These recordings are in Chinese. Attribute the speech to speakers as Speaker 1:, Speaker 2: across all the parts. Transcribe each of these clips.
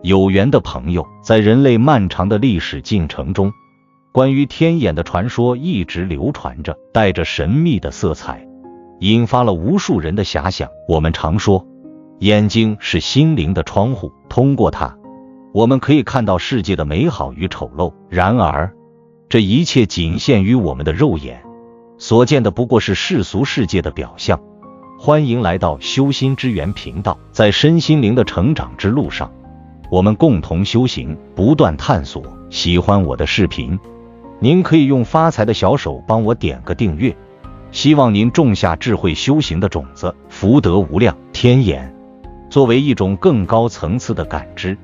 Speaker 1: 有缘的朋友，在人类漫长的历史进程中，关于天眼的传说一直流传着，带着神秘的色彩，引发了无数人的遐想。我们常说，眼睛是心灵的窗户，通过它，我们可以看到世界的美好与丑陋。然而，这一切仅限于我们的肉眼，所见的不过是世俗世界的表象。欢迎来到修心之源频道，在身心灵的成长之路上，我们共同修行，不断探索。喜欢我的视频，您可以用发财的小手帮我点个订阅，希望您种下智慧修行的种子，福德无量。天眼作为一种更高层次的感知，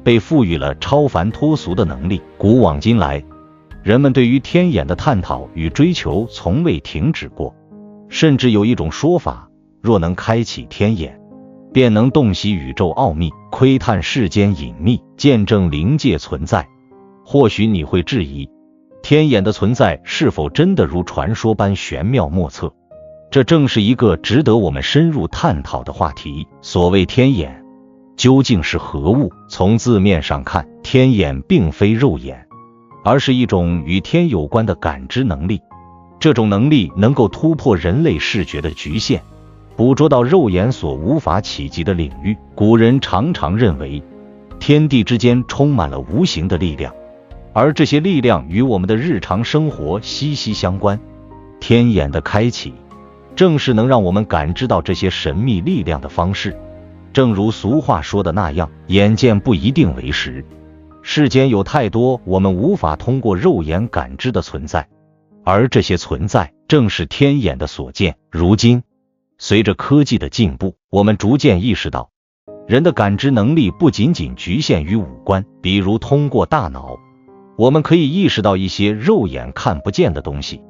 Speaker 1: 被赋予了超凡脱俗的能力。古往今来，人们对于天眼的探讨与追求从未停止过，甚至有一种说法，若能开启天眼，便能洞悉宇宙奥秘，窥探世间隐秘，见证灵界存在。或许你会质疑，天眼的存在是否真的如传说般玄妙莫测？这正是一个值得我们深入探讨的话题。所谓天眼，究竟是何物？从字面上看，天眼并非肉眼，而是一种与天有关的感知能力。这种能力能够突破人类视觉的局限，捕捉到肉眼所无法企及的领域。古人常常认为，天地之间充满了无形的力量，而这些力量与我们的日常生活息息相关。天眼的开启，正是能让我们感知到这些神秘力量的方式。正如俗话说的那样，眼见不一定为实。世间有太多我们无法通过肉眼感知的存在，而这些存在正是天眼的所见。如今，随着科技的进步，我们逐渐意识到，人的感知能力不仅仅局限于五官。比如通过大脑，我们可以意识到一些肉眼看不见的东西。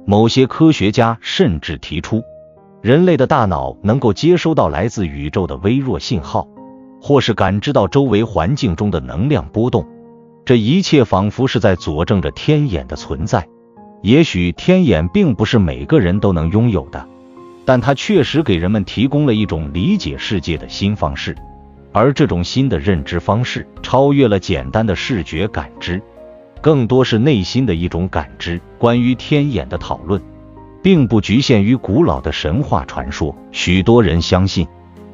Speaker 1: 某些科学家甚至提出，人类的大脑能够接收到来自宇宙的微弱信号，或是感知到周围环境中的能量波动。这一切仿佛是在佐证着天眼的存在。也许天眼并不是每个人都能拥有的，但它确实给人们提供了一种理解世界的新方式。而这种新的认知方式超越了简单的视觉感知，更多是内心的一种感知。关于天眼的讨论并不局限于古老的神话传说，许多人相信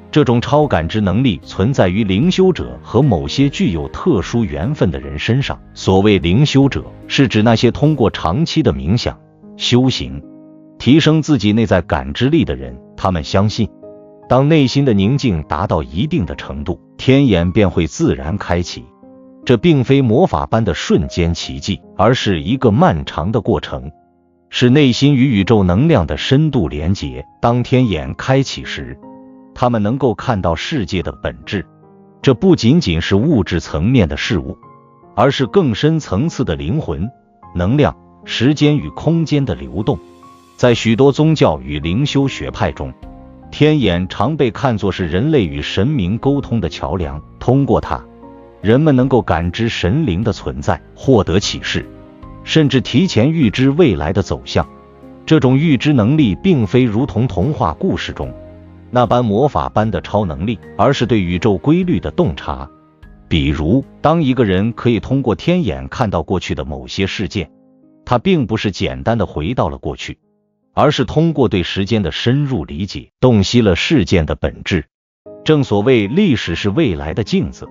Speaker 1: 这种超感知能力存在于灵修者和某些具有特殊缘分的人身上。所谓灵修者，是指那些通过长期的冥想、修行，提升自己内在感知力的人。他们相信，当内心的宁静达到一定的程度，天眼便会自然开启。这并非魔法般的瞬间奇迹，而是一个漫长的过程，是内心与宇宙能量的深度连结。当天眼开启时，他们能够看到世界的本质，这不仅仅是物质层面的事物，而是更深层次的灵魂、能量、时间与空间的流动。在许多宗教与灵修学派中，天眼常被看作是人类与神明沟通的桥梁。通过它，人们能够感知神灵的存在，获得启示，甚至提前预知未来的走向。这种预知能力并非如同童话故事中那般魔法般的超能力，而是对宇宙规律的洞察。比如，当一个人可以通过天眼看到过去的某些事件，他并不是简单的回到了过去，而是通过对时间的深入理解，洞悉了事件的本质。正所谓历史是未来的镜子，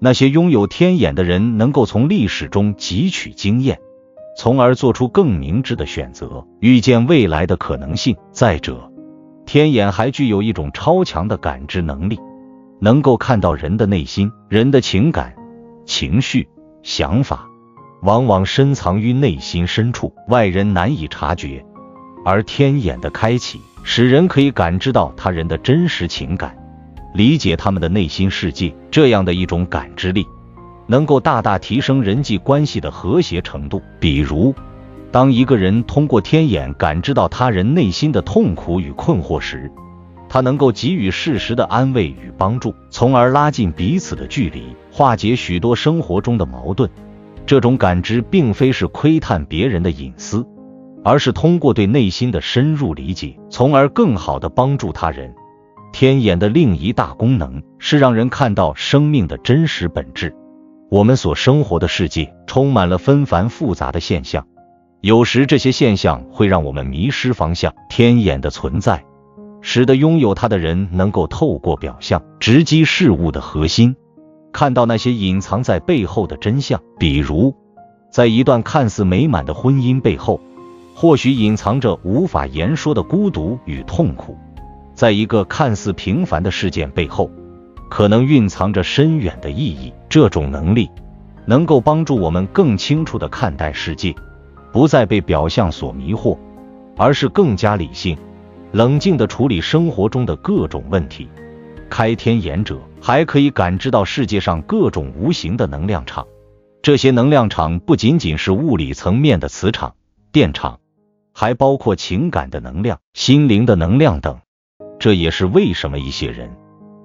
Speaker 1: 那些拥有天眼的人能够从历史中汲取经验，从而做出更明智的选择，预见未来的可能性。再者，天眼还具有一种超强的感知能力，能够看到人的内心。人的情感、情绪、想法往往深藏于内心深处，外人难以察觉。而天眼的开启，使人可以感知到他人的真实情感，理解他们的内心世界。这样的一种感知力，能够大大提升人际关系的和谐程度。比如，当一个人通过天眼感知到他人内心的痛苦与困惑时，他能够给予适时的安慰与帮助，从而拉近彼此的距离，化解许多生活中的矛盾。这种感知并非是窥探别人的隐私，而是通过对内心的深入理解，从而更好地帮助他人。天眼的另一大功能是让人看到生命的真实本质。我们所生活的世界充满了纷繁复杂的现象，有时这些现象会让我们迷失方向。天眼的存在，使得拥有它的人能够透过表象直击事物的核心，看到那些隐藏在背后的真相。比如，在一段看似美满的婚姻背后，或许隐藏着无法言说的孤独与痛苦；在一个看似平凡的事件背后，可能蕴藏着深远的意义。这种能力能够帮助我们更清楚地看待世界，不再被表象所迷惑，而是更加理性、冷静地处理生活中的各种问题。开天眼者还可以感知到世界上各种无形的能量场，这些能量场不仅仅是物理层面的磁场、电场，还包括情感的能量、心灵的能量等。这也是为什么一些人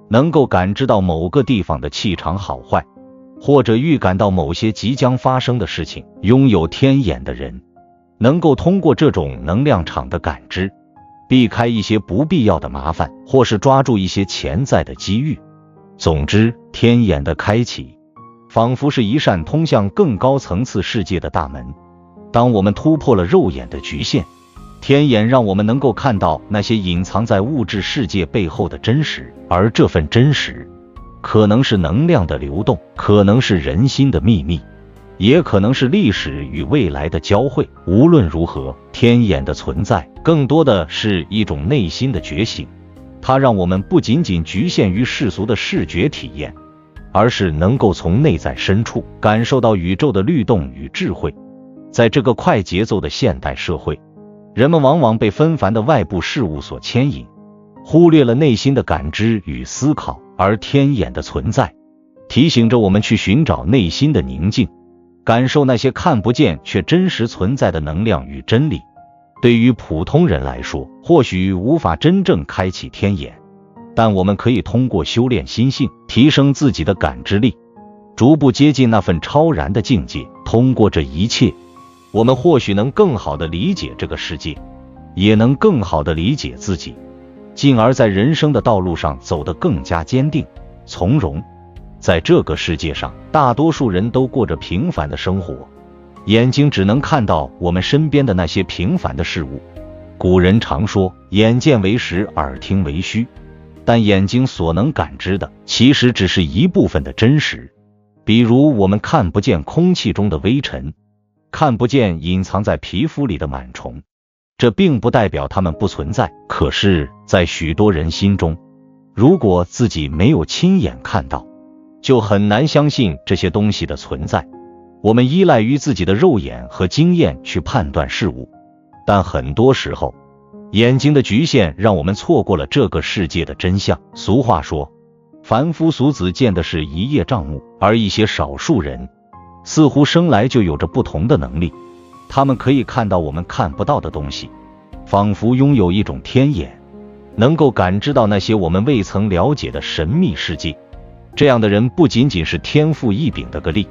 Speaker 1: 能够感知到某个地方的气场好坏，或者预感到某些即将发生的事情。拥有天眼的人能够通过这种能量场的感知，避开一些不必要的麻烦，或是抓住一些潜在的机遇。总之，天眼的开启仿佛是一扇通向更高层次世界的大门。当我们突破了肉眼的局限，天眼让我们能够看到那些隐藏在物质世界背后的真实，而这份真实可能是能量的流动，可能是人心的秘密，也可能是历史与未来的交汇。无论如何，天眼的存在更多的是一种内心的觉醒，它让我们不仅仅局限于世俗的视觉体验，而是能够从内在深处感受到宇宙的律动与智慧。在这个快节奏的现代社会，人们往往被纷繁的外部事物所牵引，忽略了内心的感知与思考。而天眼的存在提醒着我们去寻找内心的宁静，感受那些看不见却真实存在的能量与真理。对于普通人来说，或许无法真正开启天眼，但我们可以通过修炼心性，提升自己的感知力，逐步接近那份超然的境界。通过这一切，我们或许能更好地理解这个世界，也能更好地理解自己，进而在人生的道路上走得更加坚定、从容。在这个世界上，大多数人都过着平凡的生活，眼睛只能看到我们身边的那些平凡的事物。古人常说，眼见为实，耳听为虚，但眼睛所能感知的，其实只是一部分的真实。比如，我们看不见空气中的微尘，看不见隐藏在皮肤里的螨虫，这并不代表它们不存在。可是，在许多人心中，如果自己没有亲眼看到，就很难相信这些东西的存在。我们依赖于自己的肉眼和经验去判断事物，但很多时候，眼睛的局限让我们错过了这个世界的真相。俗话说，凡夫俗子见的是一叶障目，而一些少数人似乎生来就有着不同的能力，他们可以看到我们看不到的东西，仿佛拥有一种天眼，能够感知到那些我们未曾了解的神秘世界。这样的人不仅仅是天赋异禀的个例，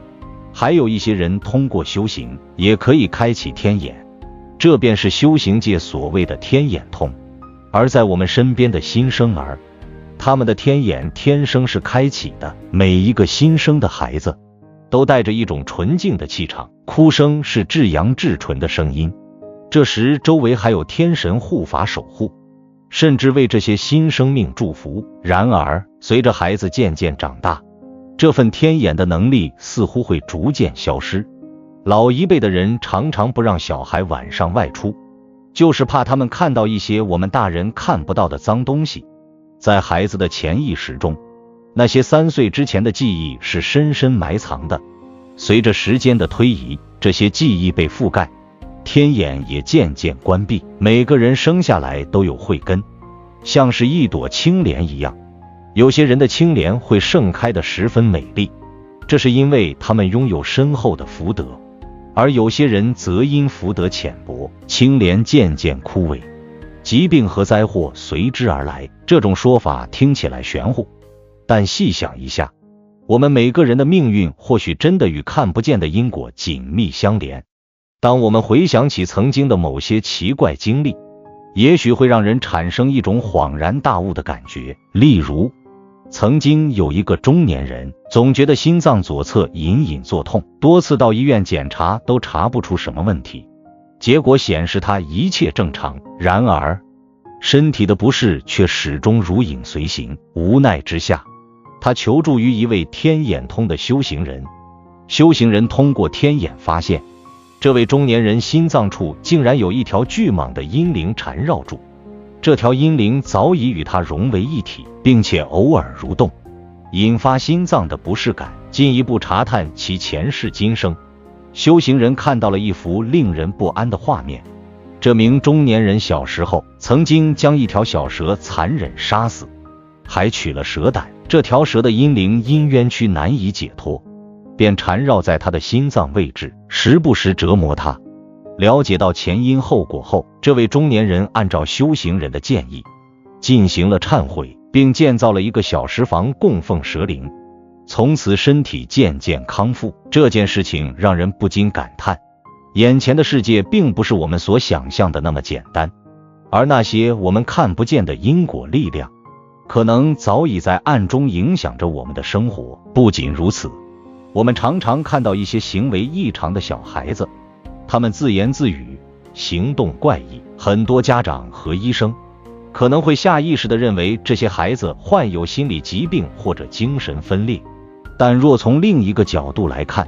Speaker 1: 还有一些人通过修行也可以开启天眼，这便是修行界所谓的天眼通。而在我们身边的新生儿，他们的天眼天生是开启的。每一个新生的孩子都带着一种纯净的气场，哭声是至阳至纯的声音，这时周围还有天神护法守护，甚至为这些新生命祝福。然而，随着孩子渐渐长大，这份天眼的能力似乎会逐渐消失。老一辈的人常常不让小孩晚上外出，就是怕他们看到一些我们大人看不到的脏东西。在孩子的潜意识中，那些3岁之前的记忆是深深埋藏的。随着时间的推移，这些记忆被覆盖，天眼也渐渐关闭。每个人生下来都有慧根，像是一朵青莲一样，有些人的青莲会盛开得十分美丽，这是因为他们拥有深厚的福德，而有些人则因福德浅薄，青莲渐渐枯萎，疾病和灾祸随之而来。这种说法听起来玄乎，但细想一下，我们每个人的命运或许真的与看不见的因果紧密相连。当我们回想起曾经的某些奇怪经历，也许会让人产生一种恍然大悟的感觉。例如，曾经有一个中年人，总觉得心脏左侧隐隐作痛，多次到医院检查都查不出什么问题，结果显示他一切正常。然而，身体的不适却始终如影随形。无奈之下，他求助于一位天眼通的修行人。修行人通过天眼发现，这位中年人心脏处竟然有一条巨蟒的阴灵缠绕住，这条阴灵早已与他融为一体，并且偶尔蠕动，引发心脏的不适感。进一步查探其前世今生，修行人看到了一幅令人不安的画面。这名中年人小时候曾经将一条小蛇残忍杀死，还取了蛇胆。这条蛇的阴灵因冤屈难以解脱，便缠绕在他的心脏位置，时不时折磨他。了解到前因后果后，这位中年人按照修行人的建议进行了忏悔，并建造了一个小石房供奉蛇灵，从此身体渐渐康复。这件事情让人不禁感叹，眼前的世界并不是我们所想象的那么简单，而那些我们看不见的因果力量，可能早已在暗中影响着我们的生活。不仅如此，我们常常看到一些行为异常的小孩子，他们自言自语，行动怪异，很多家长和医生可能会下意识地认为这些孩子患有心理疾病或者精神分裂，但若从另一个角度来看，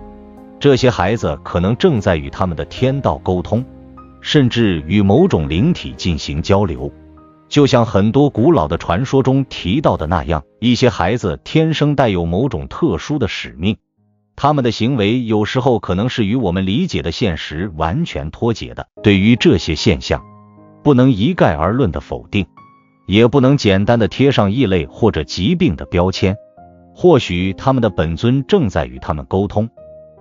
Speaker 1: 这些孩子可能正在与他们的天道沟通，甚至与某种灵体进行交流。就像很多古老的传说中提到的那样，一些孩子天生带有某种特殊的使命，他们的行为有时候可能是与我们理解的现实完全脱节的。对于这些现象，不能一概而论的否定，也不能简单的贴上异类或者疾病的标签。或许他们的本尊正在与他们沟通，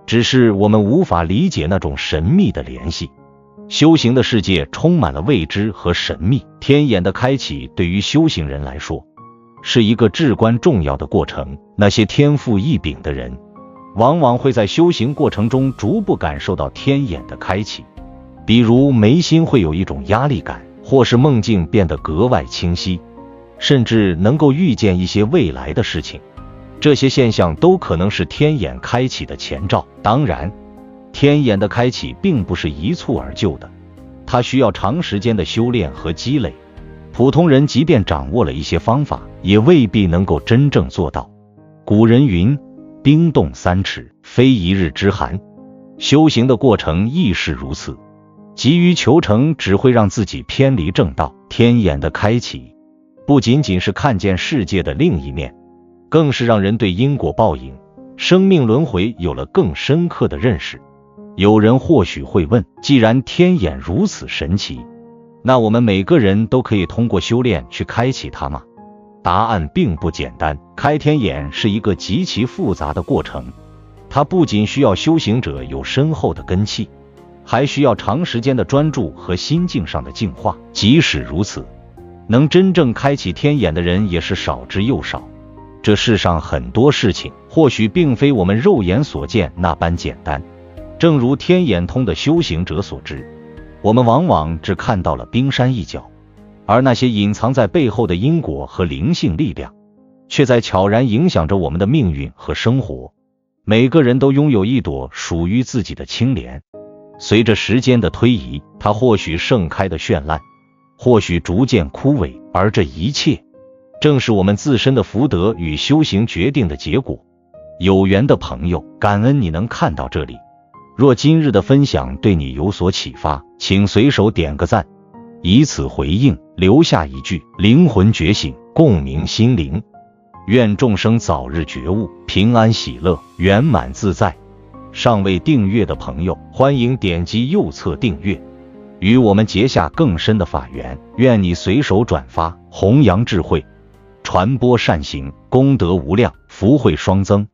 Speaker 1: 只是我们无法理解那种神秘的联系。修行的世界充满了未知和神秘，天眼的开启对于修行人来说是一个至关重要的过程。那些天赋异禀的人，往往会在修行过程中逐步感受到天眼的开启，比如眉心会有一种压力感，或是梦境变得格外清晰，甚至能够预见一些未来的事情。这些现象都可能是天眼开启的前兆。当然，天眼的开启并不是一蹴而就的，它需要长时间的修炼和积累。普通人即便掌握了一些方法，也未必能够真正做到。古人云，冰冻3尺，非一日之寒。修行的过程亦是如此，急于求成只会让自己偏离正道。天眼的开启不仅仅是看见世界的另一面，更是让人对因果报应、生命轮回有了更深刻的认识。有人或许会问，既然天眼如此神奇，那我们每个人都可以通过修炼去开启它吗？答案并不简单。开天眼是一个极其复杂的过程，它不仅需要修行者有深厚的根气，还需要长时间的专注和心境上的净化。即使如此，能真正开启天眼的人也是少之又少。这世上很多事情或许并非我们肉眼所见那般简单。正如天眼通的修行者所知，我们往往只看到了冰山一角，而那些隐藏在背后的因果和灵性力量，却在悄然影响着我们的命运和生活。每个人都拥有一朵属于自己的青莲，随着时间的推移，它或许盛开的绚烂，或许逐渐枯萎，而这一切正是我们自身的福德与修行决定的结果。有缘的朋友，感恩你能看到这里。若今日的分享对你有所启发，请随手点个赞，以此回应，留下一句灵魂觉醒，共鸣心灵。愿众生早日觉悟，平安喜乐，圆满自在。尚未订阅的朋友，欢迎点击右侧订阅，与我们结下更深的法缘。愿你随手转发，弘扬智慧，传播善行，功德无量，福慧双增。